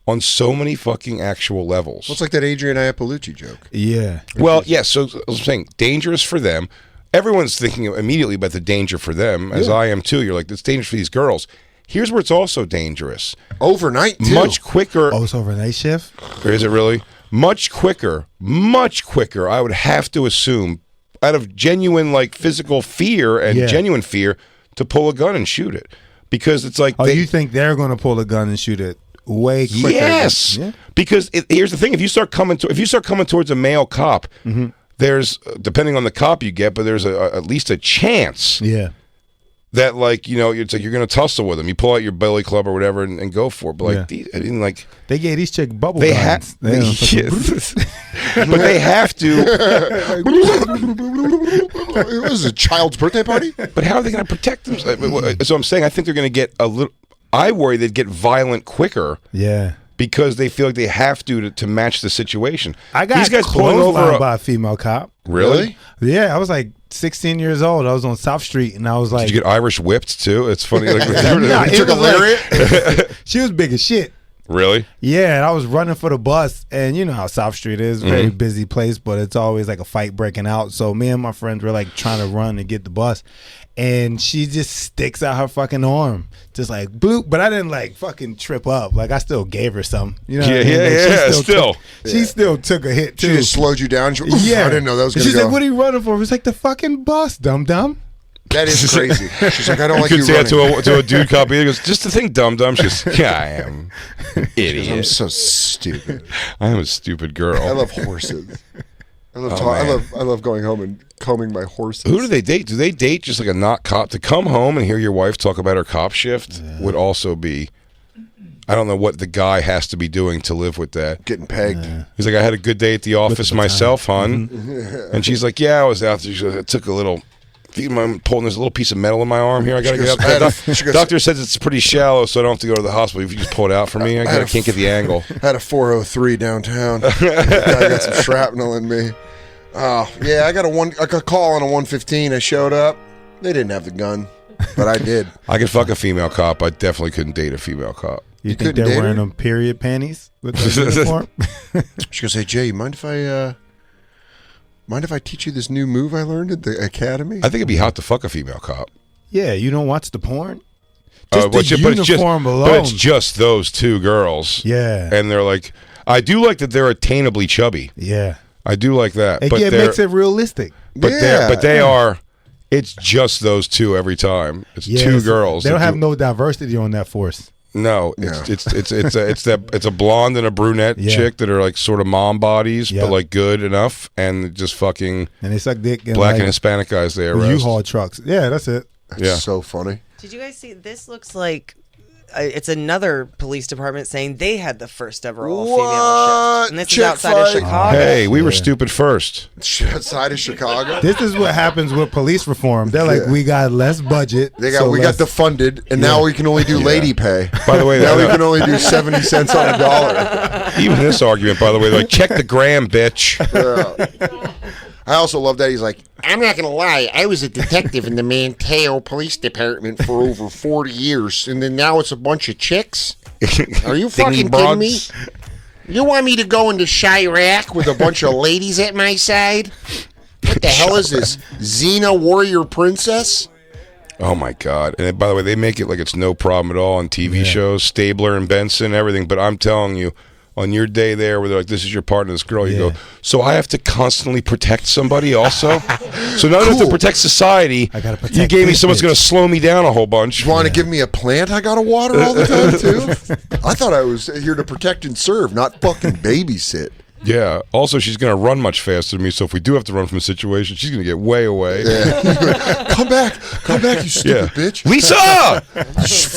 on so many fucking actual levels. Well, it's like that Adrian Iapolucci joke. Yeah. Well, yes. So I was saying, dangerous for them. Everyone's thinking immediately about the danger for them, as I am too. You're like, it's dangerous for these girls. Here's where it's also dangerous. Overnight, too. Much quicker. Oh, it's overnight shift? Or is it really? Much quicker, I would have to assume, out of genuine like physical fear and genuine fear, to pull a gun and shoot it. Because it's like... you think they're going to pull a gun and shoot it way quicker? Yes! Yeah. Because here's the thing. If you start coming towards a male cop, there's, depending on the cop you get, but there's at least a chance... Yeah. That like it's like you're gonna tussle with them. You pull out your billy club or whatever and go for it. But like I didn't like they gave these chicks bubble they guns. But they have to. It was a child's birthday party. But how are they gonna protect themselves? So I'm saying I think they're gonna get a little. I worry they'd get violent quicker. Yeah. Because they feel like they have to match the situation. I got these guys pulling over by a female cop. Really? Yeah, I was like 16 years old. I was on South Street, and I was like, "Did you get Irish whipped too?" It's funny. Like, it took a lariat. She was big as shit. Really? Yeah, and I was running for the bus, and you know how South Street is, very busy place, but it's always like a fight breaking out. So me and my friends were like trying to run and get the bus, and she just sticks out her fucking arm, just like bloop. But I didn't like fucking trip up. Like I still gave her some. You know? Yeah, what I mean? Like, she still took a hit too. She just slowed you down. I didn't know that was going to go. She's like, "What are you running for?" It was like the fucking bus, dum dum. That is crazy. She's like, I don't like you say running. that to a dude cop. He goes, just to think, dum dum. She's, yeah, I am, idiot. I'm so stupid. I am a stupid girl. I love horses. I love going home and combing my horses. Who do they date? Do they date just like a not cop? To come home and hear your wife talk about her cop shift would also be. I don't know what the guy has to be doing to live with that. Getting pegged. He's like, I had a good day at the office myself, hon. And she's like, yeah, I was out there. She goes, I took a little. I'm pulling this little piece of metal in my arm here. I gotta get up. Doctor says it's pretty shallow, so I don't have to go to the hospital. If you just pull it out for me, I can't get the angle. I had a 403 downtown. I got some shrapnel in me. Oh yeah, I got a call on a 115. I showed up. They didn't have the gun, but I did. I could fuck a female cop. I definitely couldn't date a female cop. You think they're wearing them period panties with the uniform? She goes, "Hey Jay, mind if I teach you this new move I learned at the academy?" I think it'd be hot to fuck a female cop. Yeah, you don't watch the porn? But it's just those two girls. Yeah. And they're like, I do like that they're attainably chubby. Yeah. I do like that. It makes it realistic. But they are, it's just those two every time. It's two girls. They don't have no diversity on that force. No, it's a blonde and a brunette chick that are like sort of mom bodies, but like good enough, and just fucking and they suck dick. Black and Hispanic guys they arrest. U-Haul trucks. Yeah, that's it. That's so funny. Did you guys see? This looks like it's another police department saying they had the first ever all-female shift. And this is outside of Chicago. Hey, we were stupid first. Outside of Chicago? This is what happens with police reform. They're like, we got less budget. We got defunded, and now we can only do lady pay. By the way, now we can only do 70 cents on a dollar. Even this argument, by the way, they're like, check the gram, bitch. I also love that he's like, I'm not going to lie. I was a detective in the Manteo Police Department for over 40 years, and then now it's a bunch of chicks? Are you fucking kidding me? You want me to go into Chirac with a bunch of ladies at my side? What the hell is this? Xena Warrior Princess? Oh, my God. And by the way, they make it like it's no problem at all on TV shows, Stabler and Benson, everything. But I'm telling you, on your day there where they're like, this is your partner, this girl, you go, so I have to constantly protect somebody also? So now I have to protect society. I gotta protect you gave me someone's going to slow me down a whole bunch. You want to give me a plant I got to water all the time, too? I thought I was here to protect and serve, not fucking babysit. Yeah. Also, she's going to run much faster than me, so if we do have to run from a situation, she's going to get way away. Yeah. Come back, you stupid bitch. Lisa!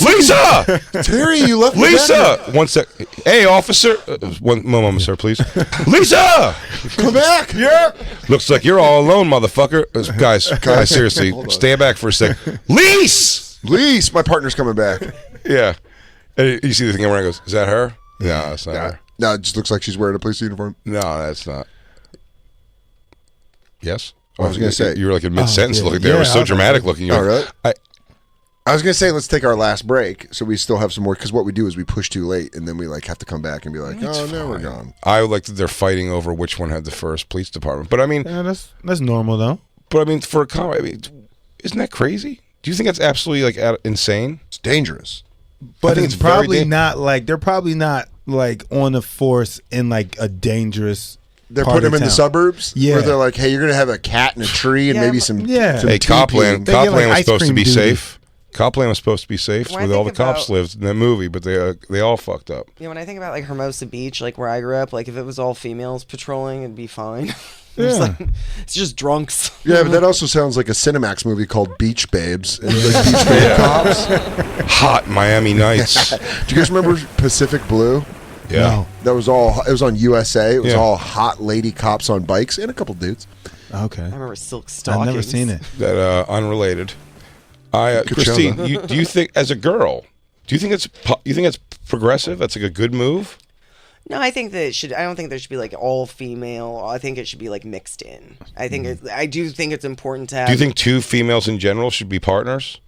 Lisa! Terry, you left me Lisa! 1 sec. Hey, officer. One moment, sir, please. Lisa! Come back! Yeah! Looks like you're all alone, motherfucker. Guys, seriously, stand back for a sec. Lise! My partner's coming back. Yeah. And you see the thing I'm wearing, goes, is that her? No, that's not her. No, it just looks like she's wearing a police uniform. No, that's not. Yes? I was going to say. You were like in mid-sentence yeah. looking there. It was Yeah, so I was dramatic like- looking. You're Oh, like, really? I was going to say, let's take our last break so we still have some more. Because what we do is we push too late and then we like have to come back and be like, oh, no, we're gone. I like that they're fighting over which one had the first police department. But I mean, Yeah, that's normal though. but I mean, for a comedy, I mean, isn't that crazy? Do you think that's absolutely like insane? It's dangerous. But think it's it's very probably dan- not like they're probably not like on the force in like a dangerous. They're part putting of them in the town. suburbs Yeah. where they're like, hey, you're going to have a cat in a tree and Yeah, maybe some. Yeah. some Hey, TP. Copland They get, like, was ice supposed to cream be duty. safe. Copland was supposed to be safe When I where all the think cops about- lived in that movie, but they all fucked up. Yeah, when I think about like Hermosa Beach, like where I grew up, like if it was all females patrolling, it'd be fine. It's Yeah. like, it's just drunks. Yeah, but that also sounds like a Cinemax movie called Beach Babes. And like Beach Babe Cops. Hot Miami Nights. Do you guys remember Pacific Blue? Yeah. No. That was all. It was on USA. It was Yeah. all hot lady cops on bikes and a couple dudes. Okay. I remember silk stockings. I've never seen it. That unrelated. Christine, do you think as a girl, do you think it's progressive? That's like a good move. No, I think that it should. I don't think there should be like all female. I think it should be like mixed in. I think I do think it's important to have. Do you think two females in general should be partners?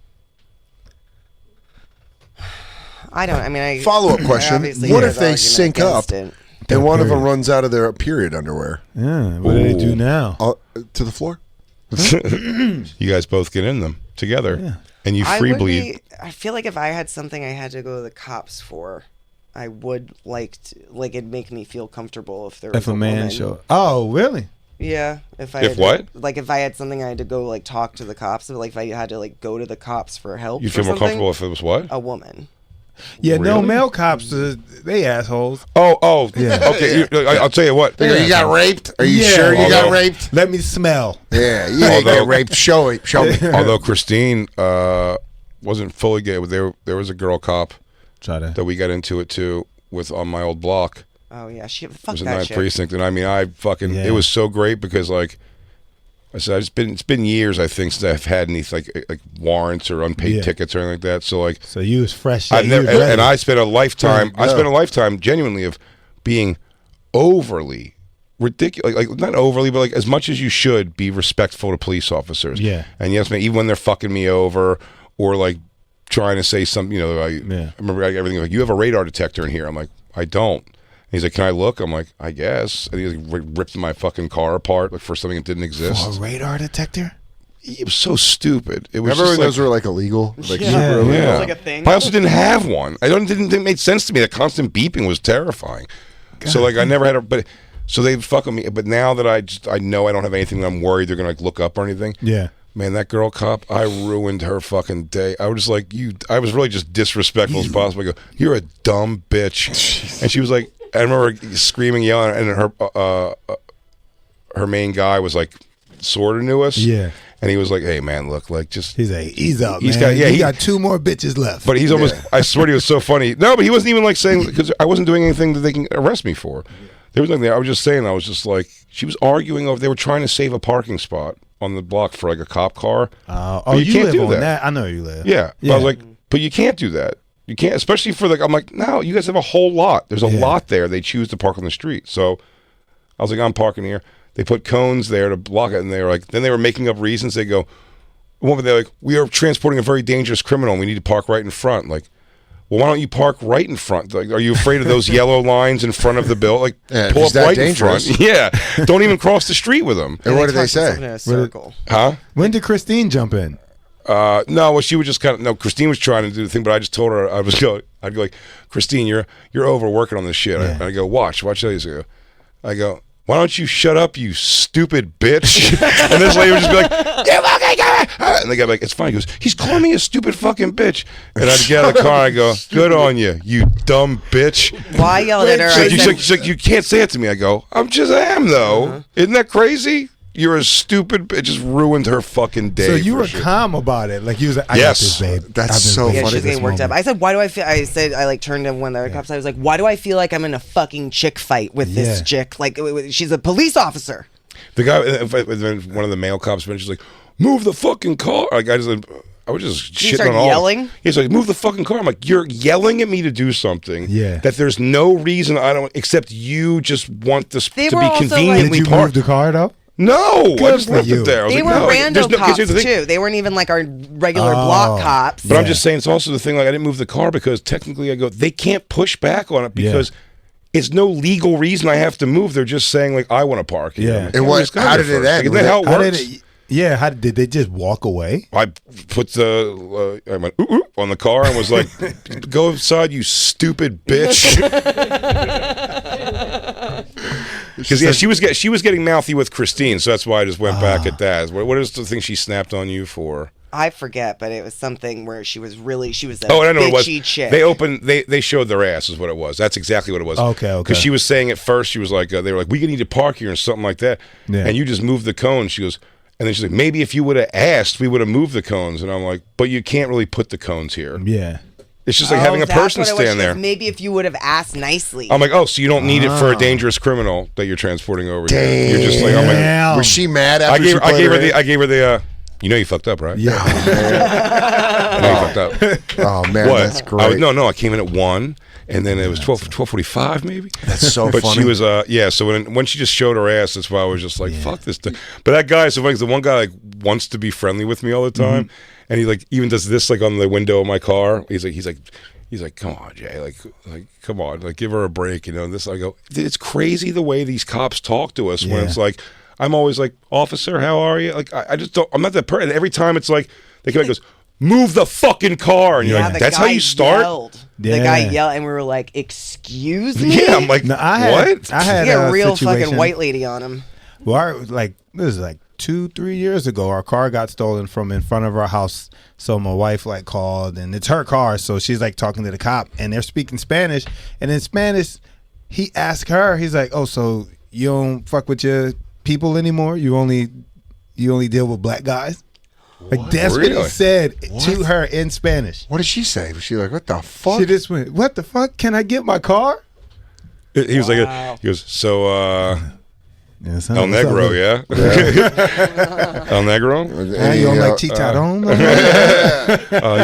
I don't. I mean, I Follow-up I question. obviously What have if they argument sync up against it. and one of them period. runs out of their period underwear Yeah. What do they do now? to the floor? You guys both get in them together, and you I free would bleed. I feel like if I had something I had to go to the cops for, I would like to, like it'd make me feel comfortable if there was If a man woman. show. Oh, really? Yeah, if I If had what? like if I had something I had to go like talk to the cops, like if I had to like go to the cops for help. You'd or feel more something, comfortable if it was what? a woman. Yeah. No, Really? male cops. They assholes. Oh, Yeah. Okay. I'll tell you what. They go, you got raped? Are you Yeah. sure you got Although- raped? Let me smell. Yeah, you didn't Although- get raped. Show it. Show me. Although Christine wasn't fully gay, but there was a girl cop Try that. that we got into it too with on my old block. Oh yeah, she It fuck was a that ninth shit. precinct, and I mean, I fucking Yeah. it was so great because like I said, it's been years I think since I've had any like warrants or unpaid Yeah. tickets or anything like that. So like So you was fresh. I've you never, was ready. and I spent a lifetime. Yeah. I spent a lifetime genuinely of being overly ridiculous, like not overly, but like as much as you should be respectful to police officers. Yeah. And yes, man, even when they're fucking me over or like trying to say something, I remember everything like, you have a radar detector in here. I'm like, I don't. And he's like, can I look? I'm like, I guess. And he like, ripped my fucking car apart like for something that didn't exist. For a radar detector. It was so stupid. It was Remember when just like, those were like illegal? Like Yeah. super illegal? yeah. like a thing. But I also didn't have one. I don't didn't think it made sense to me. That constant beeping was terrifying. So like I never had a but so they fuck with me. But now that I know I don't have anything that I'm worried they're gonna like look up or anything. Yeah. Man, that girl cop, I ruined her fucking day. I was just like, I was really just disrespectful as possible. I go, you're a dumb bitch. And she was like, I remember screaming, yelling, and her main guy was like sort of knew us. Yeah. And he was like, hey man, look, like just He's like, ease up, He's man. got- yeah, he he- got two more bitches left. But he's almost, I swear he was so funny. No, but he wasn't even like saying, because I wasn't doing anything that they can arrest me for. There was nothing there. I was just saying, I was just like, she was arguing over, they were trying to save a parking spot on the block for like a cop car. oh, But you can't live do on that. that. I know you live. Yeah. But I was like, but you can't do that. You can't, especially for like, I'm like, no, you guys have a whole lot. There's a Yeah. lot there. They choose to park on the street. So I was like, I'm parking here. They put cones there to block it. And they were like, then they were making up reasons. They go, they're like, we are transporting a very dangerous criminal. And we need to park right in front. Like, well, why don't you park right in front? Like, are you afraid of those yellow lines in front of the bill? Like, Yeah, if pull he's up that right dangerous. in front. Yeah. Don't even cross the street with them. And what did they talked themselves say? in a circle. Huh? When did Christine jump in? No, well, she would just kind of, no, Christine was trying to do the thing, but I just told her, I'd go like, Christine, you're overworking on this shit. Yeah. I go, watch this. I go, why don't you shut up, you stupid bitch? And this lady would just be like, you fucking guy. And the guy like, it's fine. He goes, he's calling me a stupid fucking bitch. And I'd get out of the car, I go, good on you, you dumb bitch. Well, I yelled at her. I She's said, like, you can't say it to me. I go, I am though. Isn't that crazy? You're a stupid bitch. It just ruined her fucking day. So you for were sure. calm about it. Like you was like, I Yes. got this, babe. That's I've been so waiting yeah, funny for she's this getting worked up. moment. I said, why do I feel? I said, I like turned to one of the other cops. I was like, why do I feel like I'm in a fucking chick fight with this Yeah. chick? Like, she's a police officer. The guy, one of the male cops, she's like, "Move the fucking car!" Like I was just You shitting start on all. yelling? He's like, "Move the fucking car!" I'm like, "You're yelling at me to do something. Yeah. That there's no reason I don't, except you just want this They to were be also, like- conveniently Did you parked." move the car though? No, I just for left you. it there. I was They like, were no, rando there's no- 'cause cops here's the thing. too. They weren't even like our regular block cops. But I'm just saying, it's also the thing. Like, I didn't move the car because technically, I go, they can't push back on it because it's no legal reason I have to move. They're just saying like, I want to park here. Yeah. Like, And I just got how here did it first. end? Like, isn't that how it How works? did it? Yeah, how did they just walk away? I put the I went ooh, ooh, on the car and was like, "Go inside, you stupid bitch." Because she was getting mouthy with Christine, so that's why I just went back at that. What is the thing she snapped on you for? I forget, but it was something where she was a Oh, I know what it was. bitchy chick. They showed their ass is what it was. That's exactly what it was. Okay. Because she was saying at first, she was like, they were like, we need to park here and something like that. Yeah. And you just moved the cone. She goes, and then she's like, maybe if you would have asked, we would have moved the cones. And I'm like, but you can't really put the cones here. Yeah. It's just like having a that's person what it was. stand She there. goes, maybe if you would have asked nicely. I'm like, oh, so you don't need it for a dangerous criminal that you're transporting over here. You're just like, I'm like, Damn. Was she mad after I gave her the? you know you fucked up, right? Yeah. I know you fucked up. Oh man, What? that's great. No, I came in at 1, and then it was 12:45 maybe. That's so But funny. she was, so when she just showed her ass, that's why I was just like, fuck this thing. But that guy, so like the one guy like wants to be friendly with me all the time, and he like even does this like on the window of my car. He's like, come on, Jay, like come on, like give her a break, you know. And this, I go, it's crazy the way these cops talk to us when it's like, I'm always like, officer, how are you? Like I just don't. I'm not that person. Every time it's like the guy goes, move the fucking car, and you're like, the that's guy how you start. Yelled. The guy yelled, and we were like, excuse me? Yeah, I'm like, No, what? I had He had a real situation. fucking white lady on him. Well, this is like 2-3 years ago. Our car got stolen from in front of our house. So my wife like called, and it's her car. So she's like talking to the cop, and they're speaking Spanish. And in Spanish, he asked her. He's like, "Oh, so you don't fuck with your people anymore? You only deal with black guys?" Like that's what he said to her in Spanish. What did she say? Was she like, what the fuck? She just went, "What the fuck? Can I get my car?" He was like, he goes, so Yeah, El Negro, yeah? El Negro? You don't like chicharron?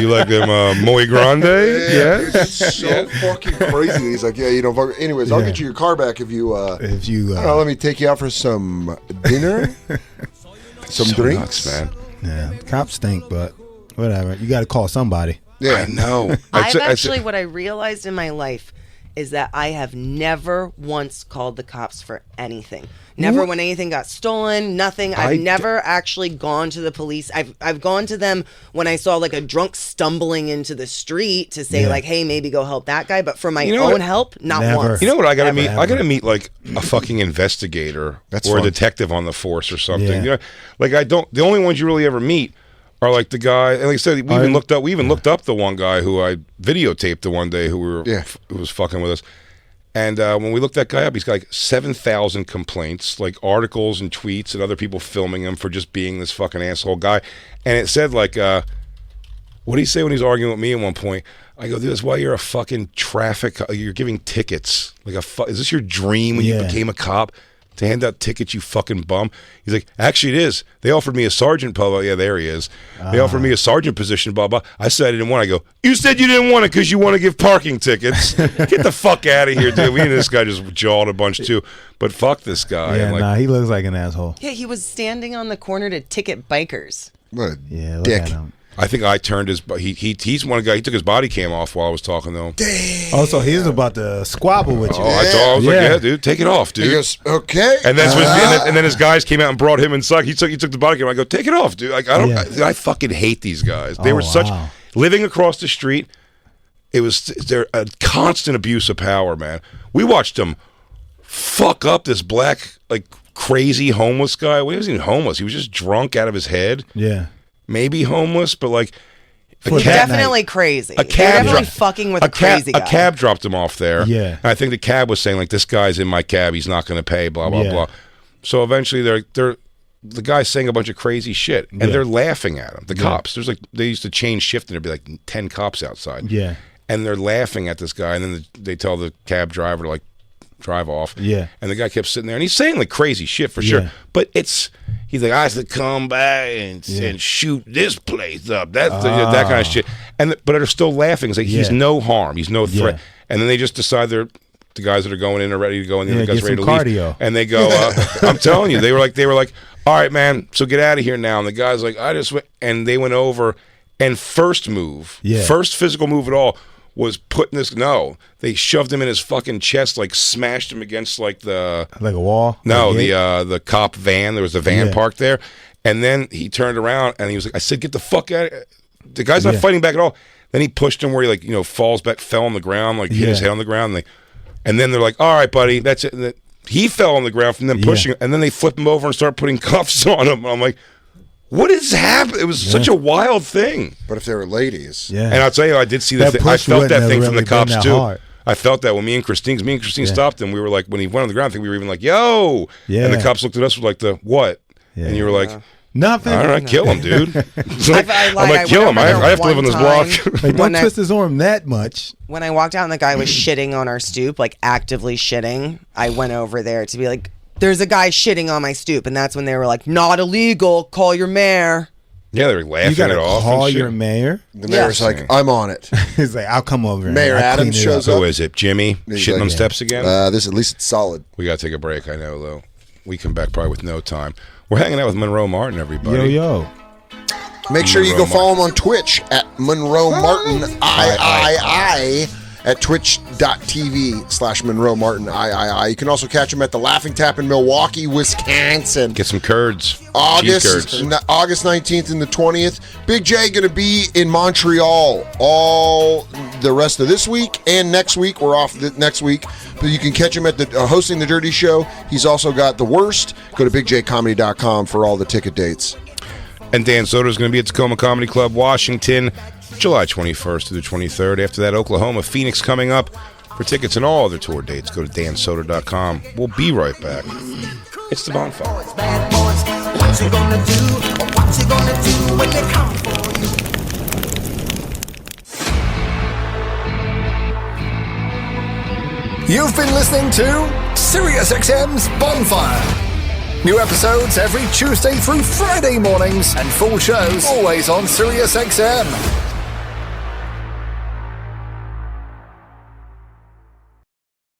You like them Muy Grande? Yeah? It's so fucking crazy. He's like, yeah, you know. Anyways, I'll get you your car back if you. I don't know, let me take you out for some dinner, some so drinks, nuts, man. Yeah, cops stink, but whatever. You got to call somebody. Yeah, I know. What I realized in my life is that I have never once called the cops for anything. Never when anything got stolen, nothing. I've never actually gone to the police. I've gone to them when I saw like a drunk stumbling into the street to say like, hey, maybe go help that guy. But for my own help, not once. You know what I gotta meet? Ever. I gotta meet like a fucking investigator or a detective on the force or something. Yeah. You know, like the only ones you really ever meet are like the guy. And like I said, we even looked up the one guy who I videotaped the one day who was fucking with us. And when we looked that guy up, he's got like 7,000 complaints, like articles and tweets and other people filming him for just being this fucking asshole guy. And it said like, what did he say when he was arguing with me at one point? I go, dude, that's why you're a fucking you're giving tickets. Like is this your dream when you became a cop? To hand out tickets, you fucking bum. He's like, actually, it is. They offered me a sergeant, blah, blah. Yeah, there he is. They offered me a sergeant position, blah, blah. I said I didn't want it. I go, you said you didn't want it because you want to give parking tickets. Get the fuck out of here, dude. Me and this guy just jawed a bunch, too. But fuck this guy. Yeah, he looks like an asshole. Yeah, he was standing on the corner to ticket bikers. What a look dick. at him. I think I turned he's one guy, he took his body cam off while I was talking to him. Damn. Oh, so he's about to squabble with you. I was like, yeah, dude, take it off, dude. He goes, okay. And then his guys came out and brought him inside. He took the body cam. I go, take it off, dude. Like I fucking hate these guys. They were living across the street. They're a constant abuse of power, man. We watched them fuck up this black like crazy homeless guy. Well, he wasn't even homeless. He was just drunk out of his head. Yeah. Maybe homeless, but like Definitely crazy. A cab definitely fucking with a crazy guy. A cab dropped him off there. Yeah. And I think the cab was saying like, this guy's in my cab. He's not going to pay. Blah blah blah. So eventually, the guy's saying a bunch of crazy shit, and they're laughing at him. The cops. There's like they used to change shift, and there'd be like 10 cops outside. Yeah. And they're laughing at this guy, and then they tell the cab driver to like drive off. Yeah. And the guy kept sitting there, and he's saying like crazy shit for sure. But he's like, I have to come back and shoot this place up. That's that kind of shit. But they're still laughing. It's like he's no harm. He's no threat. And then they just decide they're the guys that are going in are ready to go, and the other guys get ready to some leave. cardio. And they go, I'm telling you, they were like, all right, man, so get out of here now. And the guy's like, I just went, and they went over, and first physical move at all was putting this. No, they shoved him in his fucking chest, like smashed him against like a wall. No, the cop van. There was a van parked there, and then he turned around and he was like, I said, get the fuck out. The guy's not fighting back at all. Then he pushed him where he falls back, fell on the ground, like hit his head on the ground, and then they're like, all right, buddy, that's it. And then he fell on the ground from them pushing him, and then they flip him over and start putting cuffs on him. And I'm like, what is happening? It was such a wild thing. But if they were ladies. Yeah. And I'll tell you, I did see that thing. I felt that thing from the cops, too. Hard. I felt that when me and Christine stopped him. We were like, when he went on the ground, I think we were even like, yo. Yeah. And the cops looked at us with like what? Yeah. And you were like, nothing. All right, kill him, dude. I'm like, kill him. I have to live on this block. Like, don't twist his arm that much. When I walked out and the guy was shitting on our stoop, like actively shitting, I went over there to be like, there's a guy shitting on my stoop. And that's when they were like, not illegal, call your mayor. Yeah, they were laughing it off. Call your mayor. The mayor's like, I'm on it. He's like, I'll come over. Mayor Adams shows up. Who is it? Jimmy shitting on steps again? This at least it's solid. We got to take a break. I know, though. We come back probably with no time. We're hanging out with Monroe Martin, everybody. Yo. Make sure you go follow him on Twitch at Monroe Martin III at twitch.tv/Monroe Martin III. You can also catch him at the Laughing Tap in Milwaukee, Wisconsin. Get some curds. August 19th and the 20th. Big J going to be in Montreal all the rest of this week and next week. We're off next week. But you can catch him at the hosting the Dirty Show. He's also got The Worst. Go to bigjcomedy.com for all the ticket dates. And Dan Soder is going to be at Tacoma Comedy Club, Washington, July 21st to the 23rd. After that, Oklahoma, Phoenix coming up. For tickets and all other tour dates, go to dansoder.com. We'll be right back. It's the Bonfire. Bad boys, what you gonna do? What you gonna do when they come for you? You've been listening to SiriusXM's Bonfire. New episodes every Tuesday through Friday mornings, and full shows always on SiriusXM.